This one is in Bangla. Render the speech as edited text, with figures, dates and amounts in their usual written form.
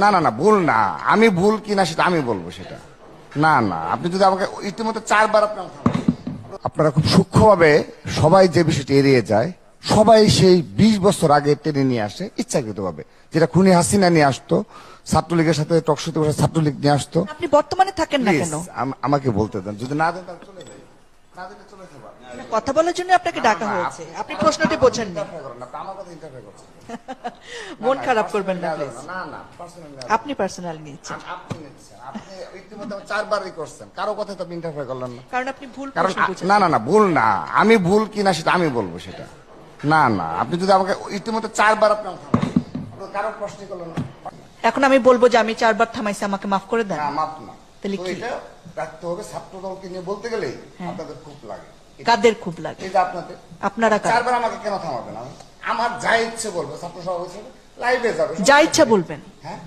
না না না, ভুল না। আমি ভুল কিনা সেটা আমি বলবো সেটা। না না, আপনি যদি আমাকে ইতিমধ্যে 4 বার আপনারা খুব সূক্ষ্মভাবে সবাই যে বিষয়টি এড়িয়ে যায়, সবাই সেই 20 বছর আগে টেনে নিয়ে আসে ইচ্ছাকৃতভাবে, যেটা খুনি হাসিনা নিয়ে আসতো, ছাত্রলীগের সাথে টকশোতে বসে ছাত্রলীগ নিয়ে আসতো। আপনি বর্তমানে থাকেন না প্লিজ কেন? আমাকে বলতে দেন, যদি না দেন তাহলে চলে যাই, না দিলে চলে যাবো। কথা বলার জন্য আপনাকে ডাকা হয়েছে, আপনি প্রশ্নটি বোঝেন না। আমার কথা ইন্টারফেয়ার করছেন। মন খারাপ করবেন না প্লিজ। না না, পার্সোনাল আপনি পার্সোনাল নিচ্ছেন আপনি নিচ্ছেন, আপনি ইতিমধ্যে 4বারই করছেন, কারো কথাই তো আপনি ইন্টারফেয়ার করলেন না। কারণ আপনি ভুল কারণ প্রশ্ন বুঝেছেন। না না না, ভুল না। আমি ভুল কিনা সেটা আমি বলবো সেটা। না না, আপনি যদি আমাকে ইতিমধ্যে 4বার কারো প্রশ্ন করলেন না। এখন আমি বলবো যে আমি 4 বার থামাইছি, আমাকে মাফ করে দেন। না, মাপ না। তাহলে তো কি? এটা রাখতে হবে ছাত্র দলকে নিয়ে বলতে গেলেই আপনাদের খুব লাগে। কাদের খুব লাগে? এই যে আপনাদের আপনারা কারা? 4বার আমাকে কেন থামাবেন? আমার যা ইচ্ছে বলবো, ছাত্র সভা লাইভে যাবে, যা ইচ্ছা বলবেন। হ্যাঁ।